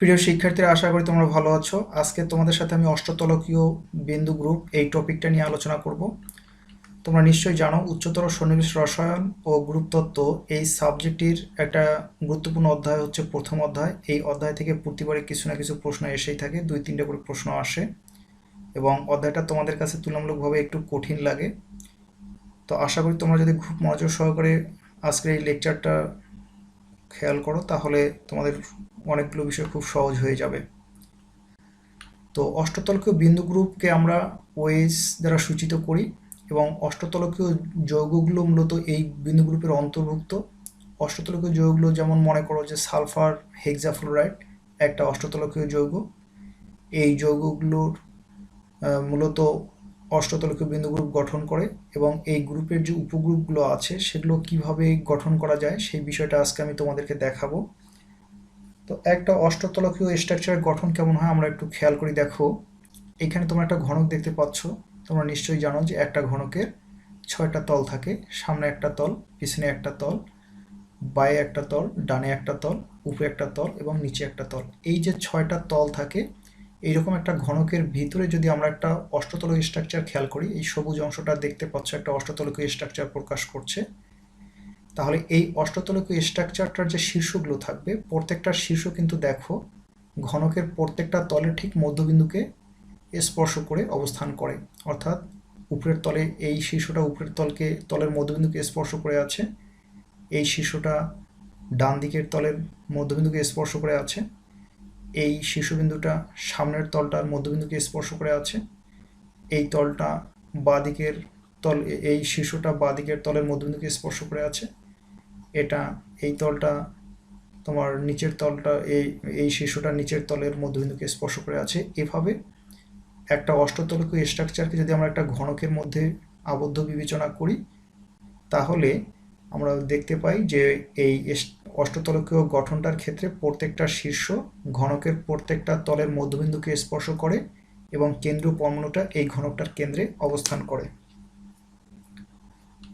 প্রিয় শিক্ষার্থীরা, আশা করি তোমরা ভালো আছো। আজকে তোমাদের সাথে আমি অষ্টতলকীয় বিন্দু গ্রুপ এই টপিকটা নিয়ে আলোচনা করব। তোমরা নিশ্চয়ই জানো উচ্চতর সন্নিবেশ রসায়ন ও গ্রুপতত্ত্ব এই সাবজেক্টটির একটা গুরুত্বপূর্ণ অধ্যায় হচ্ছে প্রথম অধ্যায়। এই অধ্যায় থেকে প্রতিবারে কিছু না কিছু প্রশ্ন এসেই থাকে, 2-3টে করে প্রশ্ন আসে এবং অধ্যায়টা তোমাদের কাছে তুলনামূলকভাবে একটু কঠিন লাগে। তো আশা করি তোমরা যদি খুব মনোযোগ সহকারে আজকের এই লেকচারটা খেয়াল করো তাহলে তোমাদের অনেকগুলো বিষয় খুব সহজ হয়ে যাবে। তো অষ্টতলকীয় বিন্দু গ্রুপকে আমরা ওএইচ দ্বারা সূচিত করি এবং অষ্টতলকীয় যৌগগুলো মূলত এই বিন্দু গ্রুপের অন্তর্ভুক্ত। অষ্টতলকীয় যৌগগুলো যেমন মনে করো যে সালফার হেক্সাফ্লোরাইড একটা অষ্টতলকীয় যৌগ। এই যৌগগুলোর মূলত অষ্টতলকীয় বিন্দু গ্রুপ গঠন করে এবং এই গ্রুপের যে উপগ্রুপগুলো আছে সেগুলো কিভাবে গঠন করা যায় সেই বিষয়টা আজকে আমি তোমাদেরকে দেখাবো। তো একটা অষ্টতলকীয় স্ট্রাকচারের গঠন কেমন হয় আমরা একটু খেয়াল করি। দেখো, এখানে তোমরা একটা ঘনক দেখতে পাচ্ছ। তোমরা নিশ্চয়ই জানো যে একটা ঘনকের 6টা তল থাকে। সামনে একটা তল, পিছনে একটা তল, বায়ে একটা তল, ডানে একটা তল, উপরে একটা তল এবং নিচে একটা তল। এই যে 6টা তল থাকে, এইরকম একটা ঘনকের ভিতরে যদি আমরা একটা অষ্টতলকীয় স্ট্রাকচার খেয়াল করি, এই সবুজ অংশটা দেখতে পাচ্ছ একটা অষ্টতলকীয় স্ট্রাকচার প্রকাশ করছে। তাহলে এই অষ্টতলকীয় স্ট্রাকচারটার যে শীর্ষগুলো থাকবে, প্রত্যেকটা শীর্ষ কিন্তু দেখো ঘনকের প্রত্যেকটা তলের ঠিক মধ্যবিন্দুকে স্পর্শ করে অবস্থান করে। অর্থাৎ উপরের তলে এই শীর্ষটা উপরের তলের মধ্যবিন্দুকে স্পর্শ করে আছে, এই শীর্ষটা ডান দিকের তলের মধ্যবিন্দুকে স্পর্শ করে আছে, এই শীর্ষবিন্দুটা সামনের তলটার মধ্যবিন্দুকে স্পর্শ করে আছে, এই তলটা বাঁ দিকের তল এই শীর্ষটা বাঁ দিকের তলের মধ্যবিন্দুকে স্পর্শ করে আছে, এটা এই তলটা তোমার নিচের তলটা এই শীর্ষটা নিচের তলের মধ্যবিন্দুকে স্পর্শ করে আছে। এভাবে একটা অষ্টতলকীয় স্ট্রাকচারকে যদি আমরা একটা ঘনকের মধ্যে আবদ্ধ বিবেচনা করি তাহলে আমরা দেখতে পাই যে এই অষ্টতলকীয় গঠনটার ক্ষেত্রে প্রত্যেকটা শীর্ষ ঘনকের প্রত্যেকটা তলের মধ্যবিন্দুকে স্পর্শ করে এবং কেন্দ্রীয় পরমাণুটা এই ঘনকটার কেন্দ্রে অবস্থান করে।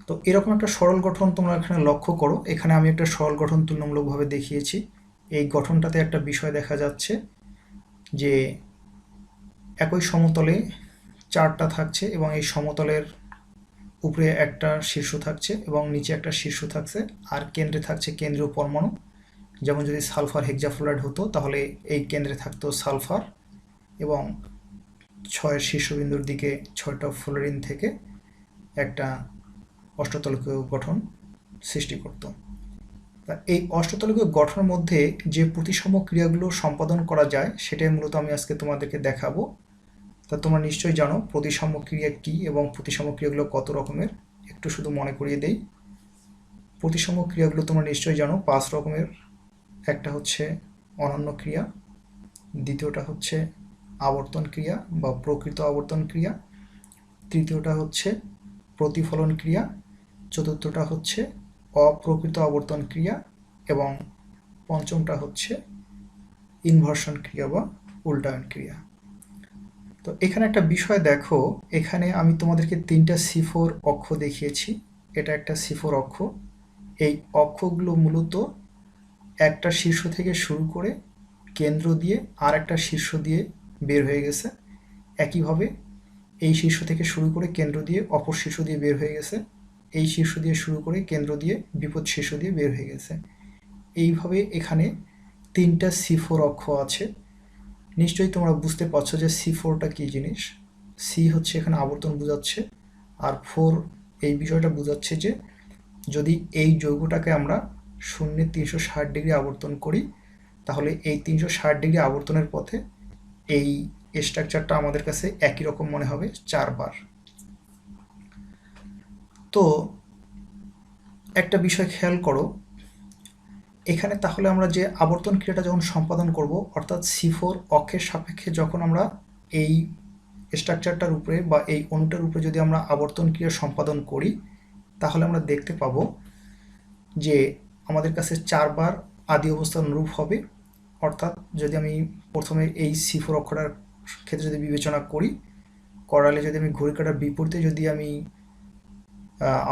তো এরকম একটা সরল গঠন তোমরা এখানে লক্ষ্য করো। এখানে আমি একটা সরল গঠন তুলনামূলকভাবে দেখিয়েছি। এই গঠনটাতে একটা বিষয় দেখা যাচ্ছে যে একই সমতলে 4টা থাকছে এবং এই সমতলের উপরে একটা শীর্ষ থাকছে এবং নিচে একটা শীর্ষ থাকছে, আর কেন্দ্রে থাকছে কেন্দ্রীয় পরমাণু। যেমন যদি সালফার হেক্সাফ্লোরাইড হতো তাহলে এই কেন্দ্রে থাকতো সালফার এবং 6 শীর্ষবিন্দুর দিকে 6টা ফ্লোরিন থেকে একটা অষ্টতলকীয় গঠন সৃষ্টি করত। তা এই অষ্টতলকীয় গঠনের মধ্যে যে প্রতিসম ক্রিয়াগুলো সম্পাদন করা যায় সেটাই মূলত আমি আজকে তোমাদেরকে দেখাবো। তা তোমরা নিশ্চয়ই জানো প্রতিসম ক্রিয়া কী এবং প্রতিসম ক্রিয়াগুলো কত রকমের। একটু শুধু মনে করিয়ে দেই। প্রতিসম ক্রিয়াগুলো তোমরা নিশ্চয়ই জানো 5 রকমের। একটা হচ্ছে অনন্য ক্রিয়া, দ্বিতীয়টা হচ্ছে আবর্তন ক্রিয়া বা প্রকৃত আবর্তন ক্রিয়া, তৃতীয়টা হচ্ছে প্রতিফলন ক্রিয়া, চতুর্থটা হচ্ছে অপ্রকৃত আবর্তন ক্রিয়া এবং পঞ্চমটা হচ্ছে ইনভার্সন ক্রিয়া বা উল্টায়ন ক্রিয়া। তো এখানে একটা বিষয় দেখো, এখানে আমি তোমাদেরকে 3টা C4 অক্ষ দেখিয়েছি। এটা একটা C4 অক্ষ। এই অক্ষগুলো মূলত একটা শীর্ষ থেকে শুরু করে কেন্দ্র দিয়ে আর একটা শীর্ষ দিয়ে বের হয়ে গেছে। একইভাবে এই শীর্ষ থেকে শুরু করে কেন্দ্র দিয়ে অপর শীর্ষ দিয়ে বের হয়ে গেছে, এই শীর্ষ দিয়ে শুরু করে কেন্দ্র দিয়ে বিপদ শীর্ষ দিয়ে বের হয়ে গেছে। এইভাবে এখানে 3টা C4 অক্ষ আছে। নিশ্চয়ই তোমরা বুঝতে পারছো যে C4টা কী জিনিস। সি হচ্ছে এখানে আবর্তন বোঝাচ্ছে, আর 4 এই বিষয়টা বোঝাচ্ছে যে যদি এই যৌগটাকে আমরা 0-360 ডিগ্রি আবর্তন করি তাহলে এই 360 ডিগ্রি আবর্তনের পথে এই স্ট্রাকচারটা আমাদের কাছে একই রকম মনে হবে 4 বার। তো একটা বিষয় খেয়াল করো, এখানে তাহলে আমরা যে আবর্তন ক্রিয়াটা যখন সম্পাদন করব অর্থাৎ C4 অক্ষের সাপেক্ষে যখন আমরা এই স্ট্রাকচারটার উপরে বা এই অণুটার উপরে যদি আমরা আবর্তন ক্রিয়া সম্পাদন করি তাহলে আমরা দেখতে পাবো যে আমাদের কাছে 4 বার আদি অবস্থা অনুরূপ হবে। অর্থাৎ যদি আমি প্রথমে এই C4 অক্ষটার ক্ষেত্রে যদি বিবেচনা করালে যদি আমি ঘড়ি কাঁটার বিপরীতে যদি আমি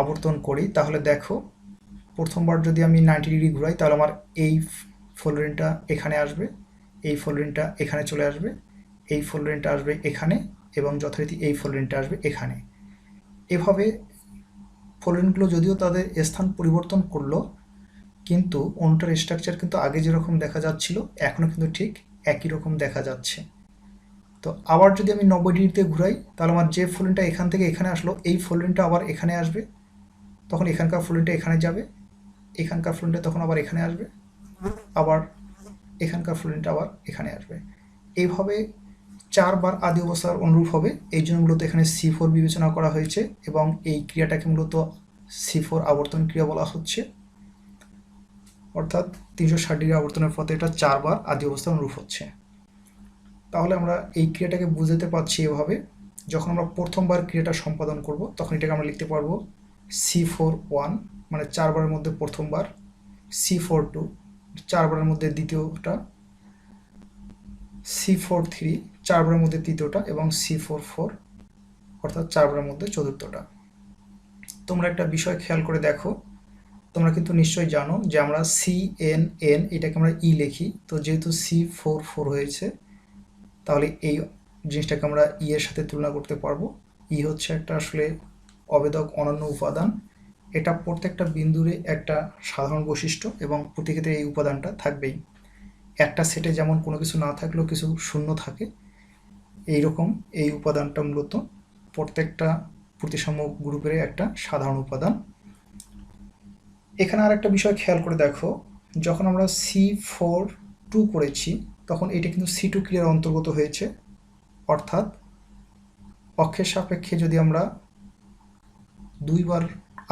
আবর্তন করি তাহলে দেখো প্রথমবার যদি আমি 90 ডিগ্রি ঘুরাই তাহলে আমার এই ফ্লোরিনটা এখানে আসবে এই ফ্লোরিনটা এখানে চলে আসবে, এই ফ্লোরিনটা আসবে এখানে, এবং যথারীতি এই ফ্লোরিনটা আসবে এখানে। এভাবে ফ্লোরিনগুলো যদিও তাদের স্থান পরিবর্তন করলো, কিন্তু অণুটার স্ট্রাকচার কিন্তু আগে যেরকম দেখা যাচ্ছিল এখনও কিন্তু ঠিক একই রকম দেখা যাচ্ছে। তো আবার যদি আমি 90 ডিগ্রিতে ঘুরাই, তাহলে আমার যে ফ্লোরিনটা এখান থেকে এখানে আসলো, এই ফ্লোরিনটা আবার এখানে আসবে, তখন এখানকার ফ্লোরিনটা এখানে যাবে, এখানকার ফ্লোরিনটা তখন আবার এখানে আসবে, আবার এখানকার ফ্লোরিনটা আবার এখানে আসবে। এইভাবে 4বার আদি অবস্থার অনুরূপ হবে। এই জন্য মূলত এখানে C4 বিবেচনা করা হয়েছে, এবং এই ক্রিয়াটাকে মূলত C4 আবর্তন ক্রিয়া বলা হচ্ছে। অর্থাৎ 360 ডিগ্রি আবর্তনের পথে এটা 4বার আদি অবস্থার অনুরূপ হচ্ছে। তাহলে আমরা এই ক্রিয়াটাকে বুঝতে পারছি এভাবে, যখন আমরা প্রথমবার ক্রিয়াটা সম্পাদন করব তখন এটাকে আমরা লিখতে পারবো C4-1, মানে 4বারের মধ্যে প্রথমবার, C4-2 4বারের মধ্যে দ্বিতীয়টা, C4-3 4বারের মধ্যে তৃতীয়টা, এবং C4-4 অর্থাৎ 4বারের মধ্যে চতুর্থটা। তোমরা একটা বিষয় খেয়াল করে দেখো, তোমরা কিন্তু নিশ্চয়ই জানো যে আমরা CNN এটাকে আমরা ই লিখি, তো যেহেতু C4-4 হয়েছে তাহলে এই জিনিসটাকে আমরা ই এর সাথে তুলনা করতে পারবো। ই হচ্ছে একটা আসলে অবেদক অনন্য উপাদান, এটা প্রত্যেকটা বিন্দুরে একটা সাধারণ বৈশিষ্ট্য, এবং প্রতি ক্ষেত্রে এই উপাদানটা থাকবেই। একটা সেটে যেমন কোনো কিছু না থাকলেও কিছু শূন্য থাকে, এইরকম এই উপাদানটা মূলত প্রত্যেকটা প্রতিসাম্য গ্রুপের একটা সাধারণ উপাদান। এখানে আর একটা বিষয় খেয়াল করে দেখো, যখন আমরা C4-2 করেছি তখন এটা কিন্তু C2 ক্রিয়ার অন্তর্গত হয়েছে, অর্থাৎ অক্ষের সাপেক্ষে যদি আমরা 2বার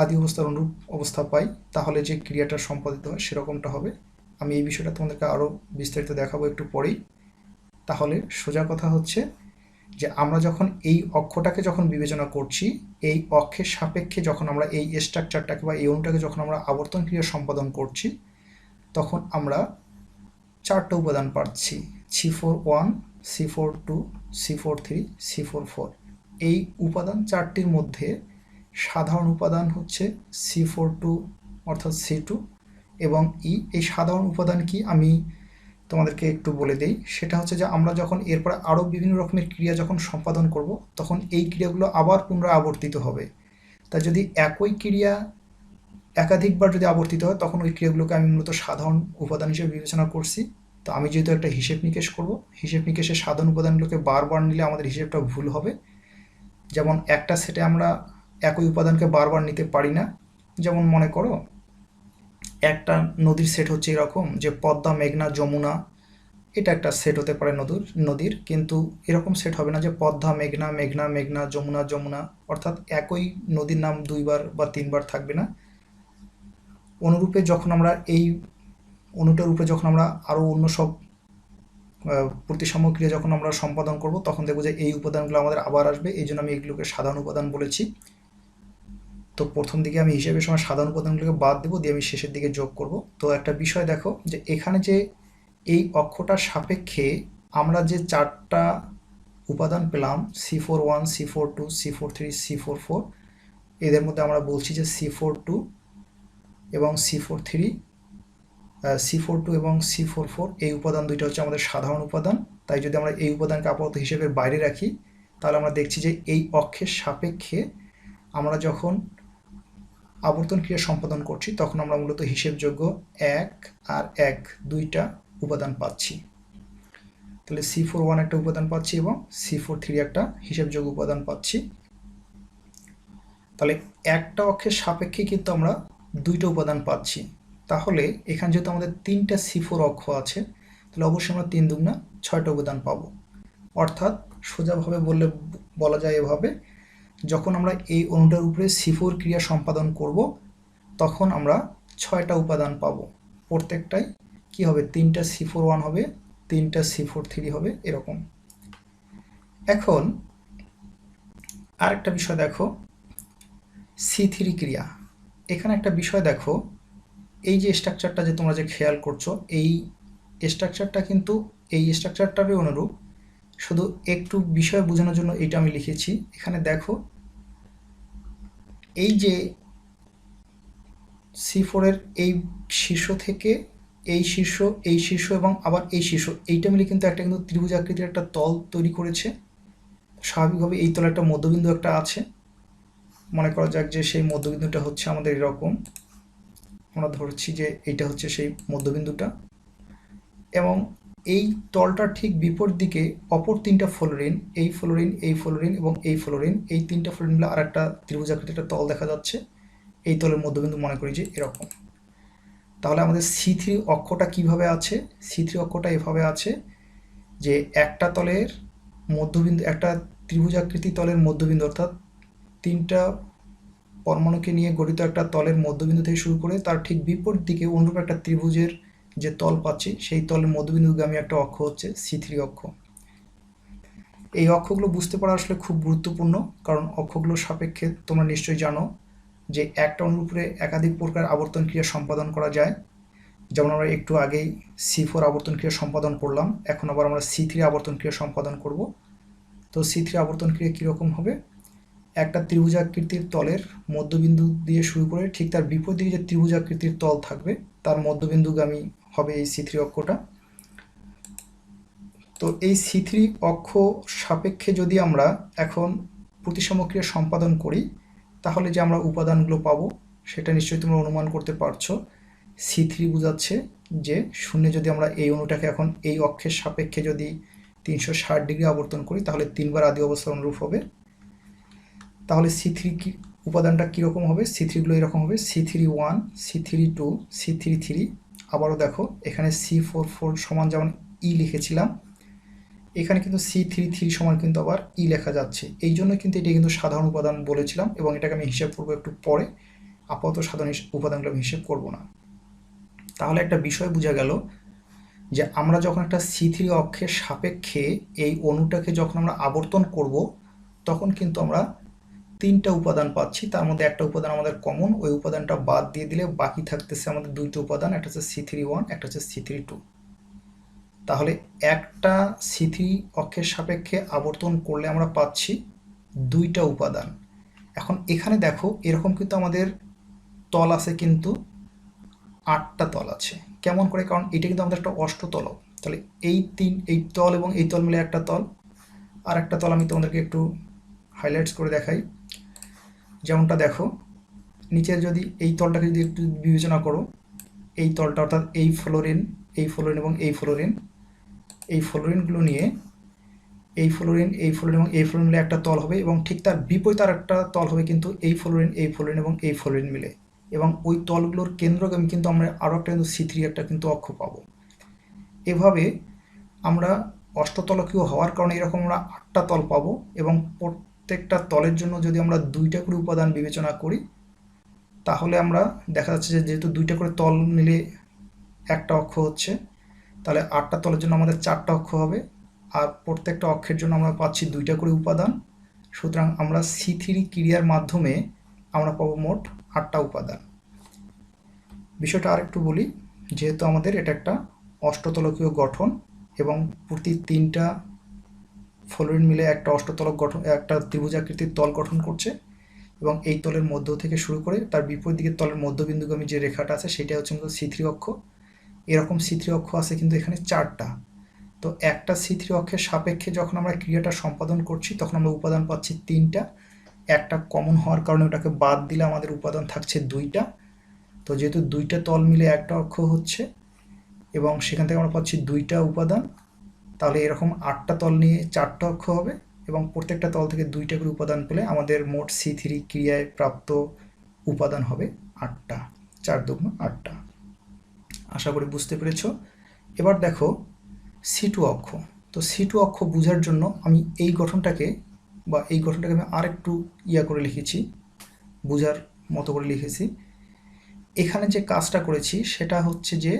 আদি অবস্থার অনুরূপ অবস্থা পাই তাহলে যে ক্রিয়াটা সম্পাদিত হয় সেরকমটা হবে। আমি এই বিষয়টা তোমাদেরকে আরও বিস্তারিত দেখাবো একটু পরেই। তাহলে সোজা কথা হচ্ছে যে আমরা যখন এই অক্ষটাকে যখন বিবেচনা করছি, এই অক্ষের সাপেক্ষে যখন আমরা এই স্ট্রাকচারটাকে বা এই অণুটাকে যখন আমরা আবর্তন ক্রিয়া সম্পাদন করছি, তখন আমরা 4টা উপাদান পাচ্ছি, C4-1, C4-2, C4-3, C4-4। এই উপাদান 4টির মধ্যে সাধারণ উপাদান হচ্ছে C4-2 অর্থাৎ C2 এবং ই। এই সাধারণ উপাদান কি আমি তোমাদেরকে একটু বলে দেই, সেটা হচ্ছে যে আমরা যখন এরপর আরও বিভিন্ন রকমের ক্রিয়া যখন সম্পাদন করব তখন এই ক্রিয়াগুলো আবার পুনরায় আবর্তিত হবে। তাই যদি একই ক্রিয়া একাধিকবার যদি আবর্তিত হয় তখন ওই ক্রিয়াগুলোকে আমি মূলত সাধারণ উপাদান হিসেবে বিবেচনা করছি। তো আমি যেহেতু একটা হিসেব নিকেশ করব, হিসেব নিকেশের সাধারণ উপাদানগুলোকে বারবার নিলে আমাদের হিসেবটা ভুল হবে। যেমন একটা সেটে আমরা একই উপাদানকে বারবার নিতে পারি না। যেমন মনে করো একটা নদীর সেট হচ্ছে এরকম যে পদ্মা, মেঘনা, যমুনা, এটা একটা সেট হতে পারে নদীর, কিন্তু এরকম সেট হবে না যে পদ্মা, মেঘনা, মেঘনা, মেঘনা, যমুনা, যমুনা, অর্থাৎ একই নদীর নাম 2বার বা 3বার থাকবে না। অনুরূপে যখন আমরা এই অণুটার উপরে যখন আমরা আরও অন্য সব প্রতিসাম্য ক্রিয়া যখন আমরা সম্পাদন করব তখন দেখব যে এই উপাদানগুলো আমাদের আবার আসবে, এই জন্য আমি এগুলোকে সাধারণ উপাদান বলেছি। তো প্রথম দিকে আমি হিসেবের সময় সাধারণ উপাদানগুলোকে বাদ দেবো, দিয়ে আমি শেষের দিকে যোগ করব। তো একটা বিষয় দেখো যে এখানে যে এই অক্ষটার সাপেক্ষে আমরা যে 4টা উপাদান পেলাম, C4-1, C4-2, C4-3, C4-4, এদের মধ্যে আমরা বলছি যে C4-2 এবং C4-3, C4-2 এবং C4-4 এই উপাদান দুইটা হচ্ছে আমাদের সাধারণ উপাদান। তাই যদি আমরা এই উপাদানকে আপাতত হিসেবের বাইরে রাখি তাহলে আমরা দেখছি যে এই অক্ষের সাপেক্ষে আমরা যখন আবর্তন ক্রিয়া সম্পাদন করছি তখন আমরা মূলত হিসেবযোগ্য 1 আর 1 দুইটা উপাদান পাচ্ছি। তাহলে C4-1 একটা উপাদান পাচ্ছি এবং C4-3 একটা হিসেবযোগ্য উপাদান পাচ্ছি। তাহলে একটা অক্ষের সাপেক্ষে কিন্তু আমরা দুইটা উপাদান পাচ্ছি। তাহলে এখানে যেহেতু আমাদের 3টা C4 অক্ষ আছে, তাহলে অবশ্যই আমরা 3 দুগুণা 6টা উপাদান পাবো। অর্থাৎ সোজাভাবে বলা যায় এভাবে, যখন আমরা এই অণুটার উপরে C4 ক্রিয়া সম্পাদন করব তখন আমরা 6টা উপাদান পাবো। প্রত্যেকটাই কি হবে, 3টা C4-1 হবে, 3টা C4-3 হবে, এরকম। এখন আরেকটা বিষয় দেখো, C3 ক্রিয়া। এখানে একটা বিষয় দেখো, এই যে স্ট্রাকচারটা যে তোমরা যে খেয়াল করছো, এই স্ট্রাকচারটা কিন্তু এই স্ট্রাকচারটারই অনুরূপ, শুধু একটু বিষয় বোঝানোর জন্য এটা আমি লিখেছি। এখানে দেখো এই যে C4 এর এই শীর্ষ থেকে এই শীর্ষ এবং আবার এই শীর্ষ, এইটা মিলে কিন্তু একটা কিন্তু ত্রিভুজ আকৃতির একটা তল তৈরি করেছে। স্বাভাবিকভাবে এই তলে একটা মধ্যবিন্দু একটা আছে। মনে করা যাক যে সেই মধ্যবিন্দুটা হচ্ছে আমাদের এরকম, আমরা ধরছি যে এইটা হচ্ছে সেই মধ্যবিন্দুটা, এবং এই তলটার ঠিক বিপরীত দিকে অপর তিনটা ফ্লোরিন, এই ফ্লোরিন, এই ফ্লোরিন এবং এই ফ্লোরিন, এই তিনটা ফ্লোরিন মিলে আর একটা ত্রিভুজ আকৃতির একটা তল দেখা যাচ্ছে। এই তলের মধ্যবিন্দু মনে করি যে এরকম। তাহলে আমাদের C3 অক্ষটা কিভাবে আছে? C3 অক্ষটা এভাবে আছে যে একটা তলের মধ্যবিন্দু, একটা ত্রিভুজ আকৃতি তলের মধ্যবিন্দু, অর্থাৎ তিনটা পরমাণুকে নিয়ে গঠিত একটা তলের মধ্যবিন্দু থেকে শুরু করে তার ঠিক বিপরীত দিকে অনুরূপ একটা ত্রিভুজের যে তল পাচ্ছি, সেই তলের মধ্যবিন্দুগামী একটা অক্ষ হচ্ছে C3 অক্ষ। এই অক্ষগুলো বুঝতে পারা আসলে খুব গুরুত্বপূর্ণ, কারণ অক্ষগুলোর সাপেক্ষে তোমরা নিশ্চয়ই জানো যে একটা অণুর উপরে একাধিক প্রকার আবর্তন ক্রিয়া সম্পাদন করা যায়। যেমন আমরা একটু আগেই C4 আবর্তন ক্রিয়া সম্পাদন করলাম, এখন আবার আমরা C3 আবর্তন ক্রিয়া সম্পাদন করব। তো C3 আবর্তন ক্রিয়া কীরকম হবে? একটা ত্রিভুজাকৃতির তলের মধ্যবিন্দু দিয়ে শুরু করে ঠিক তার বিপরীত দিকে যে ত্রিভুজাকৃতির তল থাকবে তার মধ্যবিন্দুগামী হবে এই C3 অক্ষটা। তো এই C3 অক্ষ সাপেক্ষে যদি আমরা এখন প্রতিসম ক্রিয়া সম্পাদন করি, তাহলে যে আমরা উপাদানগুলো পাবো সেটা নিশ্চয়ই তোমরা অনুমান করতে পারছো। C3 বোঝাচ্ছে যে শূন্যে যদি আমরা এই অণুটাকে এখন এই অক্ষের সাপেক্ষে যদি 360 ডিগ্রি আবর্তন করি, তাহলে 3 বার আদি অবস্থার অনুরূপ হবে। তাহলে C3 কি উপাদানটা কীরকম হবে? C3গুলো এরকম হবে: C3(1), C3(2), C3(3). আবারও দেখো এখানে C4(4) সমান যেমন ই লিখেছিলাম, এখানে কিন্তু C3(3) সমান কিন্তু আবার ই লেখা যাচ্ছে। এই জন্য কিন্তু এটা কিন্তু সাধারণ উপাদান বলেছিলাম, এবং এটাকে আমি হিসাব করবো একটু পরে। আপাতত সাধারণ উপাদানগুলো আমি হিসাব করবো না। তাহলে একটা বিষয় বোঝা গেল যে আমরা যখন একটা C3 অক্ষের সাপেক্ষে এই অণুটাকে যখন আমরা আবর্তন করব, তখন কিন্তু আমরা তিনটা উপাদান পাচ্ছি। তার মধ্যে একটা উপাদান আমাদের কমন, ওই উপাদানটা বাদ দিয়ে দিলে বাকি থাকতেছে আমাদের দুইটা উপাদান, একটা হচ্ছে C3(1), একটা হচ্ছে C3(2). তাহলে একটা C3 অক্ষের সাপেক্ষে আবর্তন করলে আমরা পাচ্ছি দুইটা উপাদান। এখন এখানে দেখো এরকম কিন্তু আমাদের তল আছে, কিন্তু 8টা তল আছে। কেমন করে? কারণ এটা কিন্তু আমাদের একটা অষ্টতলক। তাহলে এই তল এবং এই তল মিলে একটা তল। আর একটা তল আমি তোমাদেরকে একটু হাইলাইটস করে দেখাই। যেমনটা দেখো নিচের যদি এই তলটাকে যদি একটু বিবেচনা করো, এই তলটা অর্থাৎ এই ফ্লোরিন এবং এই ফ্লোরিনগুলো নিয়ে এই ফ্লোরিন এবং এই ফ্লোরিন মিলে একটা তল হবে, এবং ঠিক তার বিপরীত আর একটা তল হবে কিন্তু এই ফ্লোরিন এবং এই ফ্লোরিন মিলে, এবং ওই তলগুলোর কেন্দ্রগামী কিন্তু আমরা আরও একটা কিন্তু C3 একটা কিন্তু অক্ষ পাবো। এভাবে আমরা অষ্টতলকীয় হওয়ার কারণে এরকম আমরা 8টা তল পাবো, এবং প্রত্যেকটা তলের জন্য যদি আমরা 2টা করে উপাদান বিবেচনা করি, তাহলে আমরা দেখা যাচ্ছে যে যেহেতু 2টা করে তল মিলে একটা অক্ষ হচ্ছে, তাহলে 8টা তলের জন্য আমাদের 4টা অক্ষ হবে, আর প্রত্যেকটা অক্ষের জন্য আমরা পাচ্ছি 2টা করে উপাদান। সুতরাং আমরা C3 ক্রিয়ার মাধ্যমে আমরা পাবো মোট 8টা উপাদান। বিষয়টা আরেকটু বলি, যেহেতু আমাদের এটা একটা অষ্টতলকীয় গঠন এবং প্রতি 3টা ফ্লোরিন মিলে একটা অষ্টতলক গঠন, একটা ত্রিভুজাকৃতির তল গঠন করছে, এবং এই তলের মধ্য থেকে শুরু করে তার বিপরীত দিকের তলের মধ্যবিন্দুগামী যে রেখাটা আছে সেটা হচ্ছে কিন্তু C3 অক্ষ। এরকম C3 অক্ষ আছে কিন্তু এখানে 4টা। তো একটা C3 অক্ষের সাপেক্ষে যখন আমরা ক্রিয়াটা সম্পাদন করছি, তখন আমরা উপাদান পাচ্ছি 3টা। একটা কমন হওয়ার কারণে ওটাকে বাদ দিলে আমাদের উপাদান থাকছে 2টা। তো যেহেতু 2টা তল মিলে একটা অক্ষ হচ্ছে এবং সেখান থেকে আমরা পাচ্ছি 2টা উপাদান, তাহলে এরকম 8টা তল নিয়ে 4টা অক্ষ হবে, এবং প্রত্যেকটা তল থেকে 2টা করে উপাদান পেলে আমাদের মোট C3 ক্রিয়ায় প্রাপ্ত উপাদান হবে 8টা। 4 দুগুণ 8টা। আশা করি বুঝতে পেরেছ। এবার দেখো C2 অক্ষ। তো C2 অক্ষ বোঝার জন্য আমি এই গঠনটাকে আমি আরেকটু করে লিখেছি, বোঝার মতো করে লিখেছি। এখানে যে কাজটা করেছি সেটা হচ্ছে যে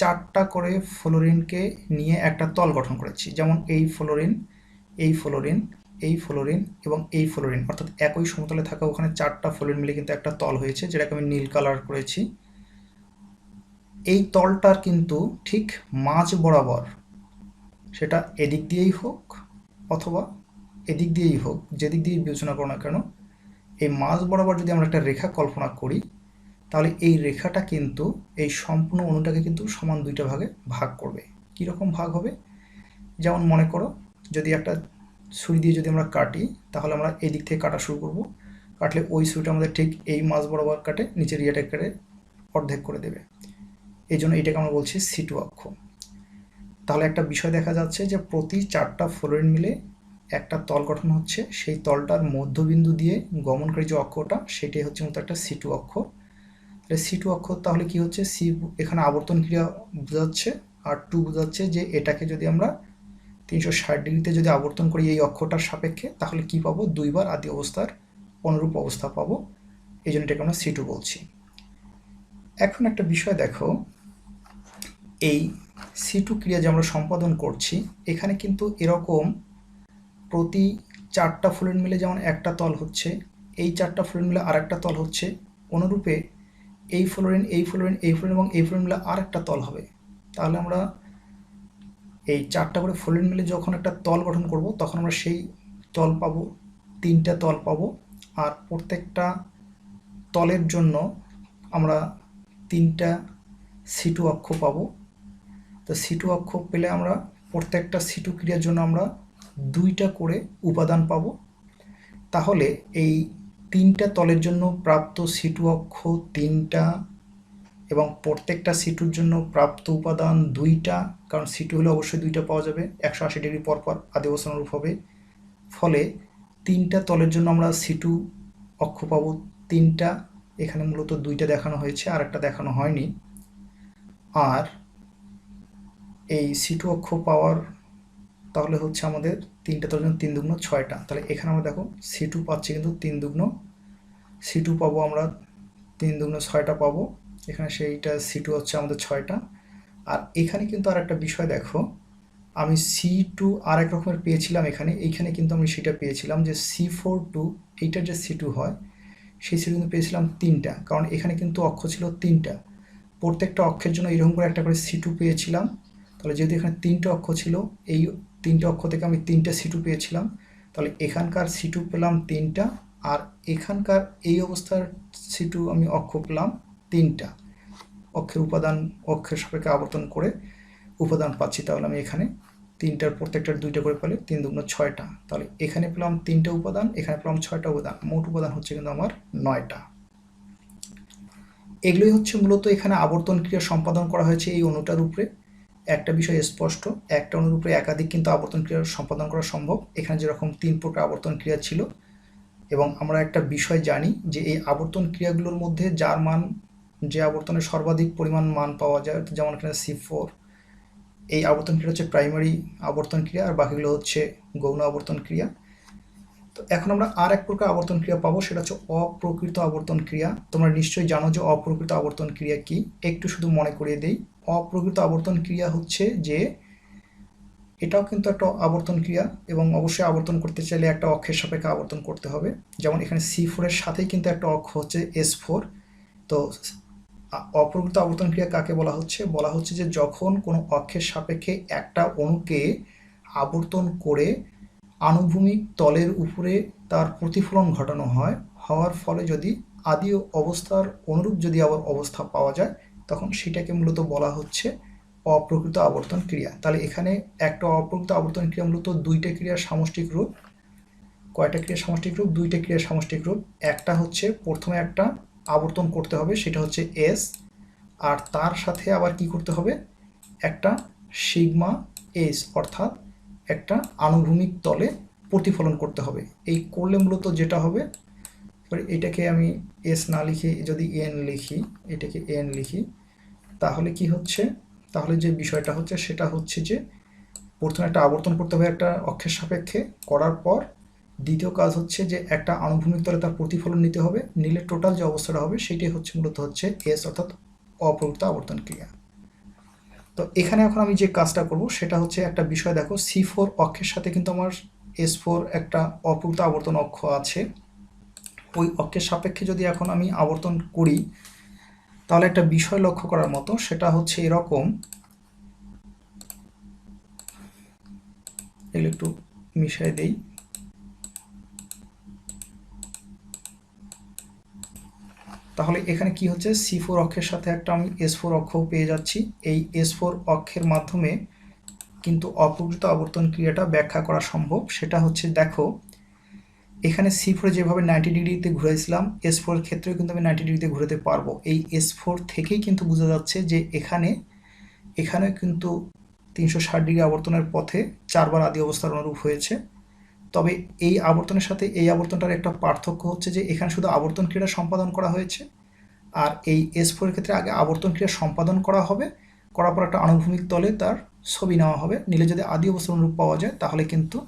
4টা করে ফ্লোরিনকে নিয়ে একটা তল গঠন করেছি। যেমন এই ফ্লোরিন এবং এই ফ্লোরিন, অর্থাৎ একই সমতলে থাকা ওখানে 4টা ফ্লোরিন মিলে কিন্তু একটা তল হয়েছে, যেটাকে আমি নীল কালার করেছি। এই তলটার কিন্তু ঠিক মাঝ বরাবর, সেটা এদিক দিয়েই হোক অথবা এদিক দিয়েই হোক, যেদিক দিয়েই বিবেচনা করো না কেন, এই মাঝ বরাবর যদি আমরা একটা রেখা কল্পনা করি, তাহলে এই রেখাটা কিন্তু এই সম্পূর্ণ অণুটাকে কিন্তু সমান দুইটা ভাগে ভাগ করবে। কীরকম ভাগ হবে? যেমন মনে করো যদি একটা ছুরি দিয়ে যদি আমরা কাটি, তাহলে আমরা এই দিক থেকে কাটা শুরু করব। কাটলে ওই ছুরিটা আমাদের ঠিক এই মাছ বরাবর কাটে, নিচের ইয়েটা কেটে অর্ধেক করে দেবে। এই জন্য এটাকে আমরা বলছি C2 অক্ষ। তাহলে একটা বিষয় দেখা যাচ্ছে যে প্রতি 4টা ফ্লোরিন মিলে একটা তল গঠন হচ্ছে, সেই তলটার মধ্যবিন্দু দিয়ে গমনকারী যে অক্ষটা সেটাই হচ্ছে মতো একটা C2 অক্ষ। C2 অক্ষ তাহলে কি হচ্ছে, সি এখানে আবর্তন ক্রিয়া বোঝাচ্ছে আর 2 বোঝাচ্ছে যে এটাকে যদি আমরা 360 ডিগ্রিতে যদি আবর্তন করি এই অক্ষটার সাপেক্ষে, তাহলে কি পাবো, দুইবার আদি অবস্থার অনুরূপ অবস্থা পাবো। এই জন্য এটাকে আমরা C2 বলছি। এখন একটা বিষয় দেখো, এই C2 ক্রিয়া যে আমরা সম্পাদন করছি, এখানে কিন্তু এরকম প্রতি 4টা ফ্লোরিন মিলে যেমন একটা তল হচ্ছে, এই 4টা ফ্লোরিন মিলে আর একটা তল হচ্ছে, অনুরূপে এই ফ্লোরিন এই ফ্লোরিন এই ফ্লোরিন এবং এই ফ্লোরিন মিলে আর একটা তল হবে। তাহলে আমরা এই 4টা করে ফ্লোরিন মিলে যখন একটা তল গঠন করব, তখন আমরা সেই তল পাবো, 3টা তল পাবো। আর প্রত্যেকটা তলের জন্য আমরা 3টা C2 অক্ষ পাবো। তো C2 অক্ষ পেলে আমরা প্রত্যেকটা C2 ক্রিয়ার জন্য আমরা 2টা করে উপাদান পাবো। তাহলে এই 3টা তলের জন্য প্রাপ্ত C2 অক্ষ 3টা এবং প্রত্যেকটা C2-র জন্য প্রাপ্ত উপাদান 2টা, কারণ C2 হলে অবশ্যই 2টা পাওয়া যাবে, 180 ডিগ্রি পর পর আদি অবস্থান অনুরূপ হবে। ফলে 3টা তলের জন্য আমরা C2 অক্ষ পাবো 3টা। এখানে মূলত 2টা দেখানো হয়েছে, আর একটা দেখানো হয়নি। আর এই C2 অক্ষ পাওয়ার তাহলে হচ্ছে আমাদের 3টা তলের জন্য 3 দুগুণ 6টা। তাহলে এখানে আমরা দেখো C2 পাচ্ছি কিন্তু 3 দুগুণ C2 পাবো আমরা 3 দুগুণ 6টা পাবো। এখানে সেইটা C2 হচ্ছে আমাদের 6টা। আর এখানে কিন্তু আর একটা বিষয় দেখো, আমি C2 আর এক রকমের পেয়েছিলাম এইখানে কিন্তু আমি সেটা পেয়েছিলাম যে C4 এইটার যে C2 হয় সেই C2 কিন্তু পেয়েছিলাম 3টা, কারণ এখানে কিন্তু অক্ষ ছিল 3টা। প্রত্যেকটা অক্ষের জন্য এরকম করে একটা করে C2 পেয়েছিলাম। তাহলে যেহেতু এখানে 3টে অক্ষ ছিল, এই 3টে অক্ষ থেকে আমি 3টা C2 পেয়েছিলাম। তাহলে এখানকার C2 পেলাম 3টা, আর এখানকার এই অবস্থার C2 আমি অক্ষ পেলাম 3টা। অক্ষের উপাদান অক্ষের সাপেক্ষে আবর্তন করে উপাদান পাচ্ছি। তাহলে আমি এখানে 3টার প্রত্যেকটার 2টা করে পেলে 3 দুগুণ 6টা। তাহলে এখানে পেলাম 3টা উপাদান, এখানে পেলাম 6টা উপাদান, মোট উপাদান হচ্ছে কিন্তু আমার 9টা। এগুলোই হচ্ছে মূলত এখানে আবর্তন ক্রিয়া সম্পাদন করা হয়েছে এই অণুটার উপরে। একটা বিষয় স্পষ্ট, একটা অণুর উপরে একাধিক কিন্তু আবর্তন ক্রিয়া সম্পাদন করা সম্ভব। এখানে যেরকম 3 প্রকার আবর্তন ক্রিয়া ছিল, এবং আমরা একটা বিষয় জানি যে এই আবর্তন ক্রিয়াগুলোর মধ্যে যার মান, যে আবর্তনের সর্বাধিক পরিমাণ মান পাওয়া যায়, যেমন এখানে C4, এই আবর্তন ক্রিয়া হচ্ছে প্রাইমারি আবর্তন ক্রিয়া, আর বাকিগুলো হচ্ছে গৌণ আবর্তন ক্রিয়া। তো এখন আমরা আর এক প্রকার আবর্তন ক্রিয়া পাবো, সেটা হচ্ছে অপ্রকৃত আবর্তন ক্রিয়া। তোমরা নিশ্চয়ই জানো যে অপ্রকৃত আবর্তন ক্রিয়া কি, একটু শুধু মনে করিয়ে দেই। অপ্রকৃত আবর্তন ক্রিয়া হচ্ছে যে এটাও কিন্তু একটা আবর্তন ক্রিয়া, এবং অবশ্যই আবর্তন করতে চাইলে একটা অক্ষের সাপেক্ষে আবর্তন করতে হবে। যেমন এখানে C4 এর সাথেই কিন্তু একটা অক্ষ হচ্ছে S4। তো অপ্রকৃত আবর্তন ক্রিয়া কাকে বলা হচ্ছে? বলা হচ্ছে যে যখন কোনো অক্ষের সাপেক্ষে একটা অণুকে আবর্তন করে আনুভূমিক তলের উপরে তার প্রতিফলন ঘটানো হয়, হওয়ার ফলে যদি আদি অবস্থার অনুরূপ যদি আবার অবস্থা পাওয়া যায়, তখন সেটাকে মূলত বলা হচ্ছে অপ্রকৃত আবর্তন ক্রিয়া। তাহলে এখানে একটা অপ্রকৃত আবর্তন ক্রিয়া মূলত 2টা ক্রিয়ার সামষ্টিক রূপ। কয়টা ক্রিয়ার সামষ্টিক রূপ? 2টা ক্রিয়ার সামষ্টিক রূপ। একটা হচ্ছে প্রথমে একটা আবর্তন করতে হবে, সেটা হচ্ছে S, আর তার সাথে আবার কি করতে হবে, একটা সিগমা S, অর্থাৎ একটা আনুভূমিক তলে প্রতিফলন করতে হবে। এই করলে মূলত যেটা হবে, এটাকে আমি S না লিখে যদি N লিখি, এটাকে N লিখি, তাহলে কি হচ্ছে, তাহলে যে বিষয়টা হচ্ছে সেটা হচ্ছে যে প্রথমে একটা আবর্তন করতে হবে একটা অক্ষের সাপেক্ষে, করার পর দ্বিতীয় কাজ হচ্ছে যে একটা আনুভূমিক তলে তার প্রতিফলন নিতে হবে, নিলে টোটাল যে অবস্থাটা হবে সেটাই হচ্ছে মূলত হচ্ছে S, অর্থাৎ অপ্রকৃত আবর্তন ক্রিয়া। তো এখানে এখন আমি যে কাজটা করব সেটা হচ্ছে, একটা বিষয় দেখো, C4 অক্ষের সাথে কিন্তু আমার S4 একটা অপ্রকৃত আবর্তন অক্ষ আছে। ওই অক্ষের সাপেক্ষে যদি এখন আমি আবর্তন করি, তাহলে একটা বিষয় লক্ষ্য করার মতো, সেটা হচ্ছে এরকম, এগুলো একটু মিশিয়ে দেই। তাহলে এখানে কি হচ্ছে, C4 অক্ষের সাথে একটা আমি S4 অক্ষও পেয়ে যাচ্ছি। এই S4 অক্ষের মাধ্যমে কিন্তু অপ্রকৃত আবর্তন ক্রিয়াটা ব্যাখ্যা করা সম্ভব। সেটা হচ্ছে, দেখো এখানে C4 যেভাবে 90 ডিগ্রিতে ঘুরাইছিলাম, S4 এর ক্ষেত্রেও কিন্তু আমি 90 ডিগ্রিতে ঘুরাতে পারবো। এই S4 থেকেই কিন্তু বোঝা যাচ্ছে যে এখানে কিন্তু 360 ডিগ্রি আবর্তনের পথে 4বার আদি অবস্থার অনুরূপ হয়েছে। তবে এই আবর্তনের সাথে এই আবর্তনটার একটা পার্থক্য হচ্ছে যে এখানে শুধু আবর্তন ক্রিয়া সম্পাদন করা হয়েছে, আর এই S4 এর ক্ষেত্রে আগে আবর্তন ক্রিয়া সম্পাদন করা হবে, করার পর একটা আনুভূমিক তলে তার ছবি নেওয়া হবে, নিলে যদি আদি অবস্থার অনুরূপ পাওয়া যায় তাহলে কিন্তু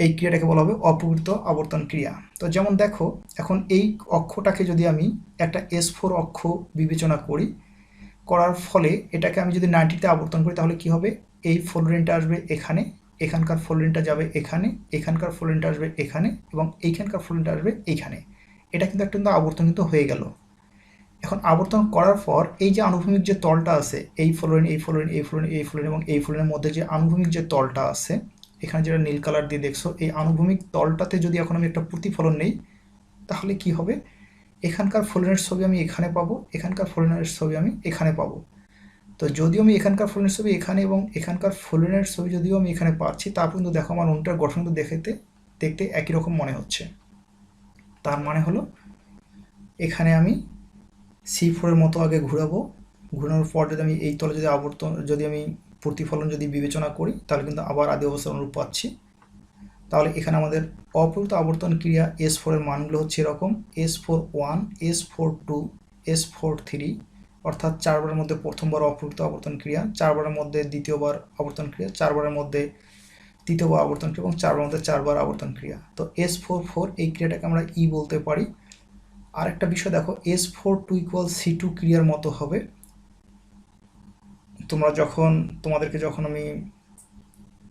এই ক্রিয়াটাকে বলা হবে অপ্রকৃত আবর্তন ক্রিয়া। তো যেমন দেখো, এখন এই অক্ষটাকে যদি আমি একটা S4 অক্ষ বিবেচনা করার ফলে এটাকে আমি যদি 90তে আবর্তন করি তাহলে কি হবে, এই ফ্লোরিনটা আসবে এখানে, এখানকার ফ্লোরিনটা যাবে এখানে, এখানকার ফ্লোরিনটা আসবে এখানে, এবং এইখানকার ফ্লোরিনটা আসবে এইখানে। এটা কিন্তু একটা আবর্তন কিন্তু হয়ে গেল। এখন আবর্তন করার পর এই যে আনুভূমিক যে তলটা আছে, এই ফ্লোরিন, এই ফ্লোরিন, এই ফ্লোরিন, এই ফ্লোরিন এবং এই ফ্লোরিনের মধ্যে যে আনুভূমিক যে তলটা আছে, এখানে যেটা নীল কালার দিয়ে দেখছো, এই আনুভূমিক তলটাতে যদি এখন আমি একটা প্রতিফলন নেই তাহলে কি হবে, এখানকার ফ্লোরিনের ছবি আমি এখানে পাবো, এখানকার ফ্লোরিনের ছবি আমি এখানে পাবো। তো যদিও আমি এখানকার ফ্লোরিনের ছবি এখানে এবং এখানকার ফ্লোরিনের ছবি যদিও আমি এখানে পাচ্ছি, তারপর কিন্তু দেখো আমার অণুটার গঠন কিন্তু দেখতে একই রকম মনে হচ্ছে। তার মানে হলো এখানে আমি C4 এর মতো আগে ঘুরানোর পর যদি আমি এই তলে যদি আমি প্রতিফলন যদি বিবেচনা করি তাহলে কিন্তু আবার আদি অবস্থার অনুরূপ পাচ্ছি। তাহলে এখানে আমাদের অপ্রকৃত আবর্তন ক্রিয়া S4 এর মানগুলো হচ্ছে এরকম: S41, S42, S43, অর্থাৎ 4বারের মধ্যে প্রথমবার অপ্রকৃত আবর্তন ক্রিয়া, 4বারের মধ্যে দ্বিতীয়বার আবর্তন ক্রিয়া, 4বারের মধ্যে তৃতীয়বার আবর্তন ক্রিয়া এবং 4বারের মধ্যে 4বার আবর্তন ক্রিয়া। তো S44 এই ক্রিয়াটাকে আমরা E বলতে পারি। আর একটা বিষয় দেখো, S42 = C2 ক্রিয়ার মতো হবে। তোমাদেরকে যখন আমি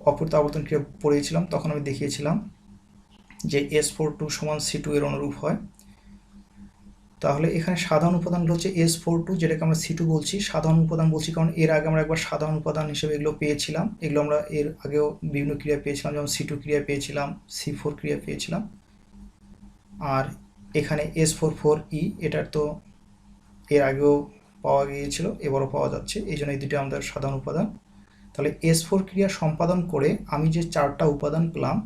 অপ্রকৃত আবর্তন ক্রিয়া পড়িয়েছিলাম তখন আমি দেখিয়েছিলাম যে S42 = C2 এর অনুরূপ হয়। তাহলে এখানে সাধারণ উপাদানগুলো হচ্ছে S42, যেটাকে আমরা C2 বলছি। সাধারণ উপাদান বলছি কারণ এর আগে আমরা একবার সাধারণ উপাদান হিসেবে এগুলো পেয়েছিলাম। এগুলো আমরা এর আগেও বিভিন্ন ক্রিয়া পেয়েছিলাম, যেমন C2 ক্রিয়া পেয়েছিলাম, C4 ক্রিয়া পেয়েছিলাম। আর এখানে S44E, এটার তো এর আগেও পাওয়া গিয়েছিল, এবারও পাওয়া যাচ্ছে, এই জন্য এই দুটো আমাদের সাধারণ উপাদান। তাহলে S4 ক্রিয়া সম্পাদন করে আমি যে 4টা উপাদান পেলাম,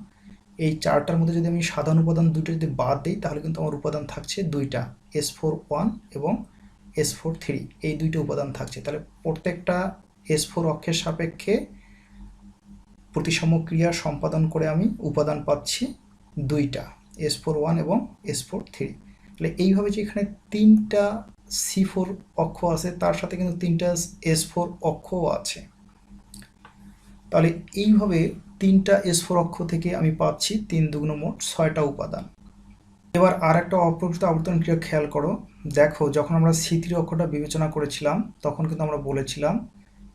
এই 4টার মধ্যে যদি আমি সাধারণ উপাদান দুটো যদি বাদ দিই তাহলে কিন্তু আমার উপাদান থাকছে 2টা, S41 এবং S43, এই 2টা উপাদান থাকছে। তাহলে প্রত্যেকটা S4 অক্ষের সাপেক্ষে প্রতিসম ক্রিয়া সম্পাদন করে আমি উপাদান পাচ্ছি 2টা, S41 এবং S43। তাহলে এইভাবে যে এখানে 3টা C4 অক্ষ আছে তার সাথে কিন্তু 3টা S4 অক্ষও আছে। তাহলে এইভাবে 3টা S4 অক্ষ থেকে আমি পাচ্ছি 3 দুগুণ মোট 6টা উপাদান। এবার আর একটা অপ্রকৃত আবর্তন ক্রিয়া খেয়াল করো। দেখো, যখন আমরা C3 অক্ষটা বিবেচনা করেছিলাম তখন কিন্তু আমরা বলেছিলাম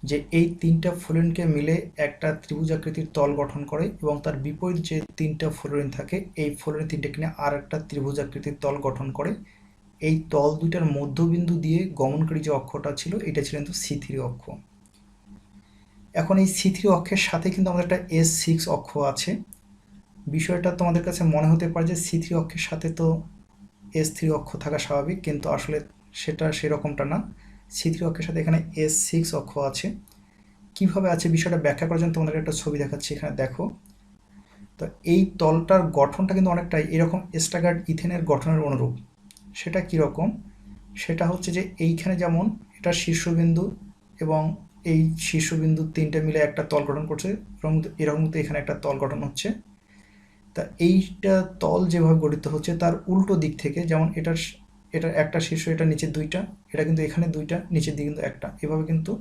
যে এই 3টা ফ্লোরিনকে মিলে একটা ত্রিভুজাকৃতির তল গঠন করে এবং তার বিপরীত যে 3টা ফ্লোরিন থাকে এই ফ্লোরিন 3টাকে নিয়ে আর একটা ত্রিভুজাকৃতির তল গঠন করে। এই তল দুইটার মধ্যবিন্দু দিয়ে গমনকারী যে অক্ষটা ছিল এটা ছিল কিন্তু C3 অক্ষ। এখন এই C3 অক্ষের সাথে কিন্তু আমাদের একটা S6 অক্ষ আছে। বিষয়টা তোমাদের কাছে মনে হতে পারে যে C3 অক্ষের সাথে তো S3 অক্ষ থাকা স্বাভাবিক, কিন্তু আসলে সেটা সেরকমটা না। C3 অক্ষের সাথে এখানে S6 অক্ষ আছে। কিভাবে আছে বিষয়টা ব্যাখ্যা করার জন্য তোমাদের একটা ছবি দেখাচ্ছি, এখানে দেখো। তো এই তলটার গঠনটা কিন্তু অনেকটাই এরকম স্ট্যাগার্ড ইথেনের গঠনের অনুরূপ। সেটা কীরকম, সেটা হচ্ছে যে এইখানে যেমন এটা শীর্ষবিন্দু এবং এই শীর্ষবিন্দু 3টে মিলে একটা তল গঠন করছে, এরকম তো এখানে একটা তল গঠন হচ্ছে। তা এইটা তল যেভাবে গঠিত হচ্ছে তার উল্টো দিক থেকে, যেমন এটার একটা শীর্ষ, এটা নিচে 2টা, এটা কিন্তু এখানে 2টা, নিচের দিকে কিন্তু একটা, এভাবে কিন্তু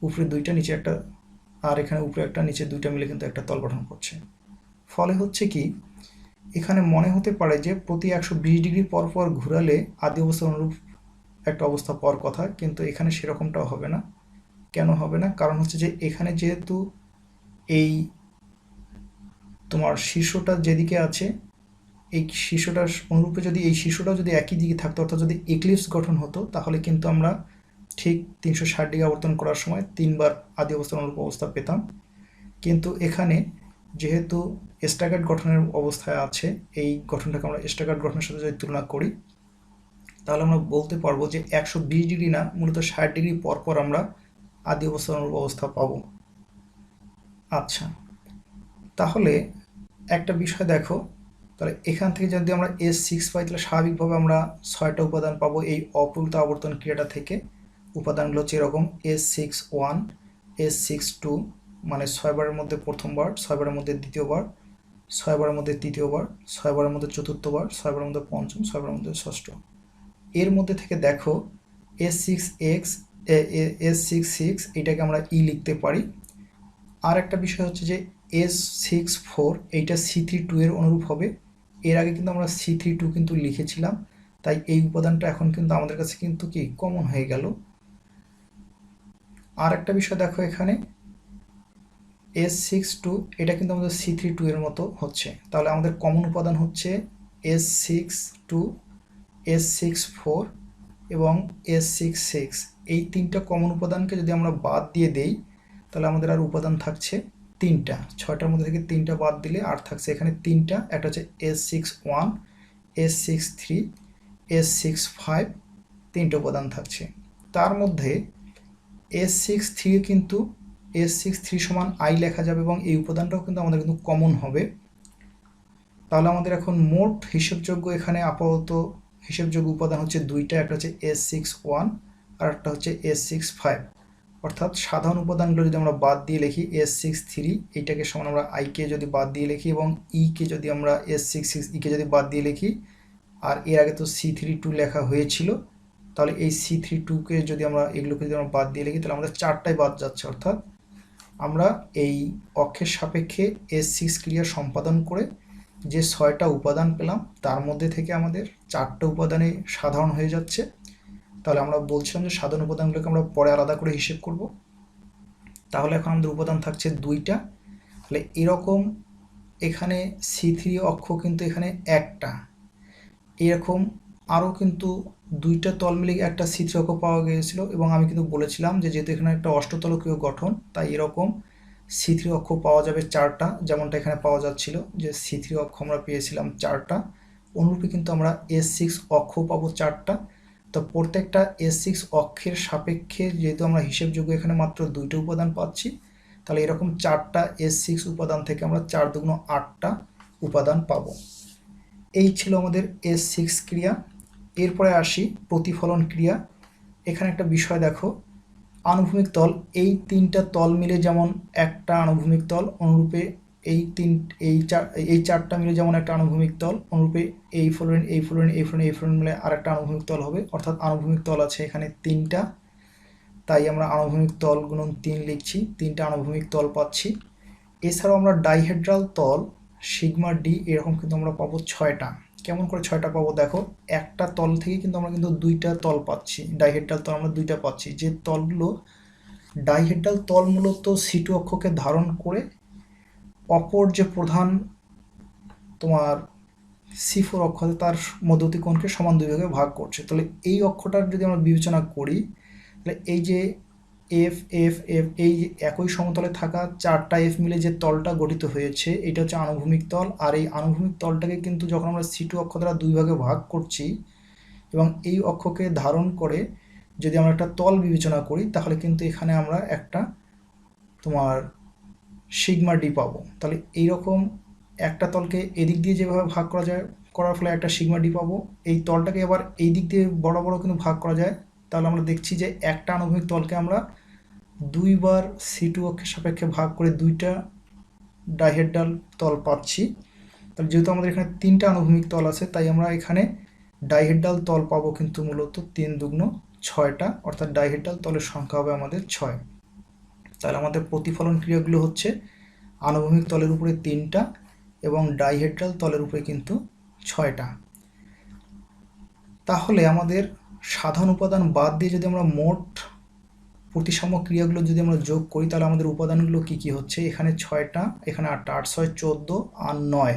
উপরে 2টা নিচে একটা, আর এখানে উপরে একটা নিচে 2টা মিলে কিন্তু একটা তল গঠন করছে। ফলে হচ্ছে কি, এখানে মনে হতে পারে যে প্রতি 120 ডিগ্রি পর পর ঘুরালে আদি অবস্থার অনুরূপ একটা অবস্থা পাওয়ার কথা, কিন্তু এখানে সেরকমটাও হবে না। কেন হবে না? কারণ হচ্ছে যে এখানে যেহেতু এই তোমার শীর্ষটা যেদিকে আছে, এই শীর্ষটার অনুরূপে যদি এই শীর্ষটাও যদি একই দিকে থাকতো, অর্থাৎ যদি এক্লিপস গঠন হতো, তাহলে কিন্তু আমরা ঠিক 360 ডিগ্রি আবর্তন করার সময় 3বার আদি অবস্থার অনুরূপ অবস্থা পেতাম। কিন্তু এখানে যেহেতু স্ট্যাগার্ড গঠনের অবস্থায় আছে, এই গঠনটাকে আমরা স্ট্যাগার্ড গঠনের সাথে যদি তুলনা করি তাহলে আমরা বলতে পারবো যে 120 ডিগ্রি না, মূলত 60 ডিগ্রি পর পর আমরা আদি অবস্থা অনুরূপ অবস্থা পাবো। আচ্ছা, তাহলে একটা বিষয় দেখো, তাহলে এখান থেকে যদি আমরা S6 পাই তাহলে স্বাভাবিকভাবে আমরা 6টা উপাদান পাবো এই অপ্রকৃত আবর্তন ক্রিয়াটা থেকে। উপাদানগুলো হচ্ছে এরকম: S61, S62 মানে 6 বারের মধ্যে প্রথমবার, 6 বারের মধ্যে দ্বিতীয়বার, 6 বারের মধ্যে তৃতীয়বার, 6 বারের মধ্যে চতুর্থবার, 6 বারের মধ্যে পঞ্চম, 6 বারের মধ্যে ষষ্ঠ। এর মধ্যে থেকে দেখো S66 এটাকে আমরা ই লিখতে পারি। আর একটা বিষয় হচ্ছে যে S64 এইটা C32 এর অনুরূপ হবে। এর আগে কিন্তু আমরা C32 কিন্তু লিখেছিলাম, তাই এই উপাদানটা এখন কিন্তু আমাদের কাছে কিন্তু কি কমন হয়ে গেল। আর একটা বিষয় দেখো, এখানে S62 এটা কিন্তু আমাদের C32 এর মতো হচ্ছে, তাহলে আমাদের কমন উপাদান হচ্ছে S62, S64 এবং S66। এই তিনটা কমন উপাদানকে যদি আমরা বাদ দিয়ে দেই তাহলে আমাদের আর উপাদান থাকছে তিনটা। 6টার মধ্যে থেকে 3টা বাদ দিলে আর থাকছে এখানে 3টা। একটা হচ্ছে S61, S63, S65, 3টে উপাদান থাকছে। তার মধ্যে S63 কিন্তু S63 সমান I লেখা যাবে এবং এই উপাদানটাও কিন্তু আমাদের কিন্তু কমন হবে। তাহলে আমাদের এখন মোট হিসাবযোগ্য এখানে আপাতত হিসাবযোগ্য উপাদান হচ্ছে দুইটা, একটা হচ্ছে S61 আর একটা হচ্ছে S65। অর্থাৎ সাধারণ উপাদানগুলো যদি আমরা বাদ দিয়ে লিখি S63 এইটাকে সমান আমরা I কে যদি বাদ দিয়ে লিখি এবং E কে যদি আমরা S66 E কে যদি বাদ দিয়ে লিখি, আর এর আগে তো C32 লেখা হয়েছিল, তাহলে এই C32কে যদি আমরা এগুলোকে যদি আমরা বাদ দিয়ে লিখি তাহলে আমাদের 4টাই বাদ যাচ্ছে। অর্থাৎ আমরা এই অক্ষের সাপেক্ষে S6 ক্রিয়া সম্পাদন করে যে 6টা উপাদান পেলাম তার মধ্যে থেকে আমাদের 4টা উপাদানে সাধারণ হয়ে যাচ্ছে। তাহলে আমরা বলছিলাম যে সাধারণ উপাদানগুলোকে আমরা পরে আলাদা করে হিসেব করব। তাহলে এখন আমাদের উপাদান থাকছে 2টা। তাহলে এরকম এখানে C3 অক্ষ কিন্তু এখানে একটা, এরকম আরও কিন্তু 2টা তল মিলে একটা C3 অক্ষ পাওয়া গিয়েছিল এবং আমি কিন্তু বলেছিলাম যে যেহেতু এখানে একটা অষ্টতলকীয় গঠন তাই এরকম C3 অক্ষ পাওয়া যাবে 4টা, যেমনটা এখানে পাওয়া যাচ্ছিল যে C3 অক্ষ আমরা পেয়েছিলাম 4টা। অনুরূপে কিন্তু আমরা S6 অক্ষ পাবো 4টা। তো প্রত্যেকটা S6 অক্ষের সাপেক্ষে যেহেতু আমরা হিসেবযোগ্য এখানে মাত্র 2টা উপাদান পাচ্ছি, তাহলে এরকম 4টা S6 উপাদান থেকে আমরা 4 দুগুণ 8টা উপাদান পাবো। এই ছিল আমাদের S6 ক্রিয়া। এরপরে আসি প্রতিফলন ক্রিয়া। এখানে একটা বিষয় দেখো, আনুভূমিক তল, এই 3টা তল মিলে যেমন একটা আনুভূমিক তল, অনুরূপে এই 4টা মিলে যেমন একটা আনুভূমিক তল, অনুরূপে এই ফ্লোরিন এই ফ্লোরিন এই ফ্লোরিন এই ফ্লোরিন মিলে আর একটা আনুভূমিক তল হবে। অর্থাৎ আনুভূমিক তল আছে এখানে 3টা, তাই আমরা আনুভূমিক তল গুণন 3 লিখছি, 3টা আনুভূমিক তল পাচ্ছি। এছাড়াও আমরা ডাইহেড্রাল তল সিগমা ডি এরকম কিন্তু আমরা পাবো 6টা। কেমন করে 6টা পাবো দেখো, একটা তল থেকে কিন্তু আমরা কিন্তু 2টা তল পাচ্ছি, ডাইহেড্রাল তল আমরা 2টা পাচ্ছি। যে তলগুলো ডাইহেড্রাল তল মূলত C2 অক্ষকে ধারণ করে অপর যে প্রধান তোমার C4 অক্ষ তার মধ্যবর্তী কোণকে সমান 2 ভাগে ভাগ করছে। তাহলে এই অক্ষটার যদি আমরা বিবেচনা করি তাহলে এই যে এফ এফ এফ এই একই সমতলে থাকা 4টা এফ মিলে যে তলটা গঠিত হয়েছে এটা হচ্ছে আনুভূমিক তল। আর এই আনুভূমিক তলটাকে কিন্তু যখন আমরা C2 অক্ষ দ্বারা 2 ভাগে ভাগ করছি এবং এই অক্ষকে ধারণ করে যদি আমরা একটা তল বিবেচনা করি তাহলে কিন্তু এখানে আমরা একটা তোমার সিগমা ডি পাবো। তাহলে এইরকম একটা তলকে এদিক দিয়ে যেভাবে ভাগ করা যায়, করার ফলে একটা সিগমা ডি পাবো। এই তলটাকে আবার এই দিক দিয়ে বড় বড় কিন্তু ভাগ করা যায়, তাহলে আমরা দেখছি যে একটা আনুভূমিক তলকে আমরা 2বার C2 অক্ষের সাপেক্ষে ভাগ করে 2টা ডাইহেড্রাল তল পাচ্ছি। তাহলে যেহেতু আমাদের এখানে 3টা আনুভূমিক তল আছে তাই আমরা এখানে ডাইহেড্রাল তল পাবো কিন্তু মূলত 3 দুগুণ 6টা, অর্থাৎ ডাইহেড্রাল তলের সংখ্যা হবে আমাদের 6। তাহলে আমাদের প্রতিফলন ক্রিয়াগুলো হচ্ছে আনুভূমিক তলের উপরে 3টা এবং ডাইহেড্রাল তলের উপরে কিন্তু 6টা। তাহলে আমাদের সাধারণ উপাদান বাদ দিয়ে যদি আমরা মোট প্রতিসাম্য ক্রিয়াগুলো যদি আমরা যোগ করি তাহলে আমাদের উপাদানগুলো কি কি হচ্ছে, এখানে 6টা, এখানে 8টা, 8 6 14 আর 9,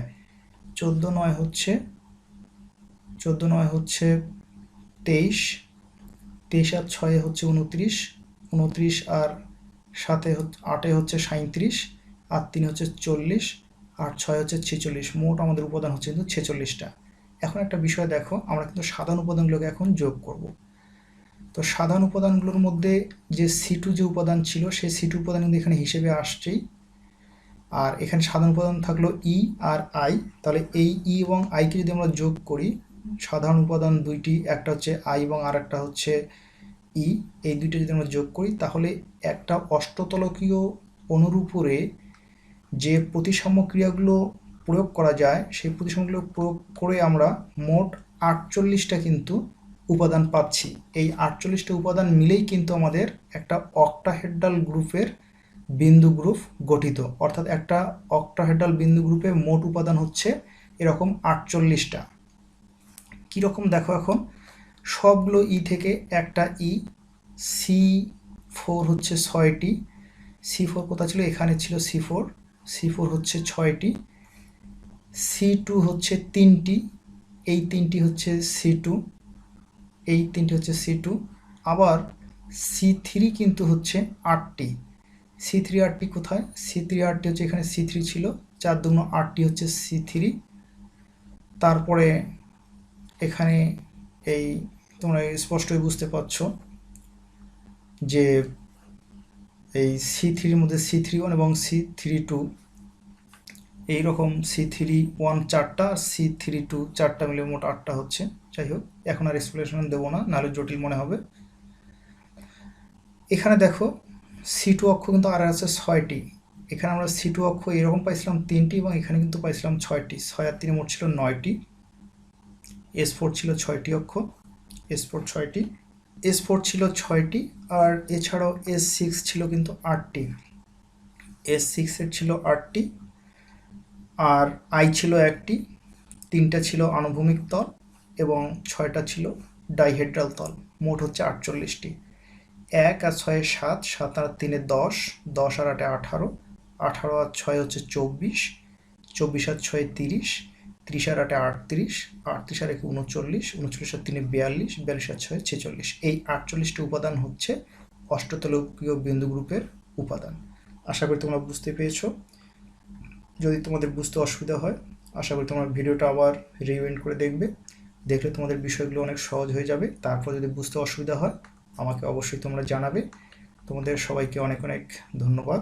14 9 হচ্ছে 23, 23 আর 6 হচ্ছে 29, 29 আর 8 হচ্ছে 37 আর 3 হচ্ছে 40 আর 6 হচ্ছে 46। মোট আমাদের উপাদান হচ্ছে কিন্তু 46টা। এখন একটা বিষয় দেখো, আমরা কিন্তু সাধারণ উপাদানগুলোকে এখন যোগ করব। তো সাধারণ উপাদানগুলোর মধ্যে যে C2 যে উপাদান ছিল সেই C2 উপাদান কিন্তু এখানে হিসেবে আসছেই। আর এখানে সাধারণ উপাদান থাকলো E আর I, তাহলে এই E এবং I কে যদি আমরা যোগ করি, সাধারণ উপাদান দুইটি, একটা হচ্ছে I এবং আর একটা হচ্ছে E, এই দুইটা যদি আমরা যোগ করি তাহলে একটা অষ্টতলকীয় অণুর উপরে যে প্রতিসাম্য ক্রিয়াগুলো প্রয়োগ করা যায় সেই প্রতিসাম্যগুলো প্রয়োগ করে আমরা মোট 48টা কিন্তু উপাদান পাচ্ছি। এই 48টা উপাদান মিলেই কিন্তু আমাদের একটা অক্টাহেড্রাল গ্রুপের বিন্দু গ্রুপ গঠিত, অর্থাৎ একটা অক্টাহেড্রাল বিন্দু গ্রুপে মোট উপাদান হচ্ছে এরকম 48টা। কীরকম দেখো, এখন সবগুলো ই থেকে একটা ই, C4 হচ্ছে 6টি, C4 কোথায় ছিল, এখানে ছিল C4 হচ্ছে 6টি, C2 হচ্ছে 3টি, এই 3টি হচ্ছে C2, এই 3টি হচ্ছে C2, আবার C3 কিন্তু হচ্ছে 8টি, C3 8টি কোথায়, C3 8টি হচ্ছে এখানে C3 ছিল, 4 দুগুণ 8টি হচ্ছে C3। তারপরে এখানে এই তোমরা স্পষ্টই বুঝতে পারছো যে এই C3 মধ্যে C31 এবং C32 এইরকম C31 4টা, C32 4টা মিলে মোট 8টা হচ্ছে। যাই হোক, এখন আর এক্সপ্লেনেশন দেবো না, নাহলে জটিল মনে হবে। এখানে দেখো C2 অক্ষ কিন্তু আর আছে 6টি, এখানে আমরা C2 অক্ষ এরকম পাইছিলাম 3টি এবং এখানে কিন্তু পাইছিলাম 6টি, 6 আর 3 মোট ছিল 9টি। S4 ছিল 6টি অক্ষ, S4 6টি, S4 ছিল 6টি, আর এছাড়াও S6 ছিল কিন্তু 8টি, S6 এর ছিল 8টি, আর I ছিল 1টি, 3টা ছিল আনুভূমিক তল এবং 6টা ছিল ডাইহেড্রাল তল, মোট হচ্ছে 48টি। 1 আর 6 7, 7 আর 3 10, 10 আর 8 18, 18 আর 6 হচ্ছে 24, 24 আর 6 30, 30 আর 8 38, 38 আর 1 39, 39 আর 3 42, 42 আর 6 46। এই 48টি উপাদান হচ্ছে অষ্টতলকীয় বিন্দু গ্রুপের উপাদান। আশা করি তোমরা বুঝতে পেরেছো। যদি তোমাদের বুঝতে অসুবিধা হয়, আশা করি তোমরা ভিডিওটা আবার রিউইন্ড করে দেখবে, দেখলে তোমাদের বিষয়গুলো অনেক সহজ হয়ে যাবে। তারপর যদি বুঝতে অসুবিধা হয় আমাকে অবশ্যই তোমরা জানাবে। তোমাদের সবাইকে অনেক অনেক ধন্যবাদ।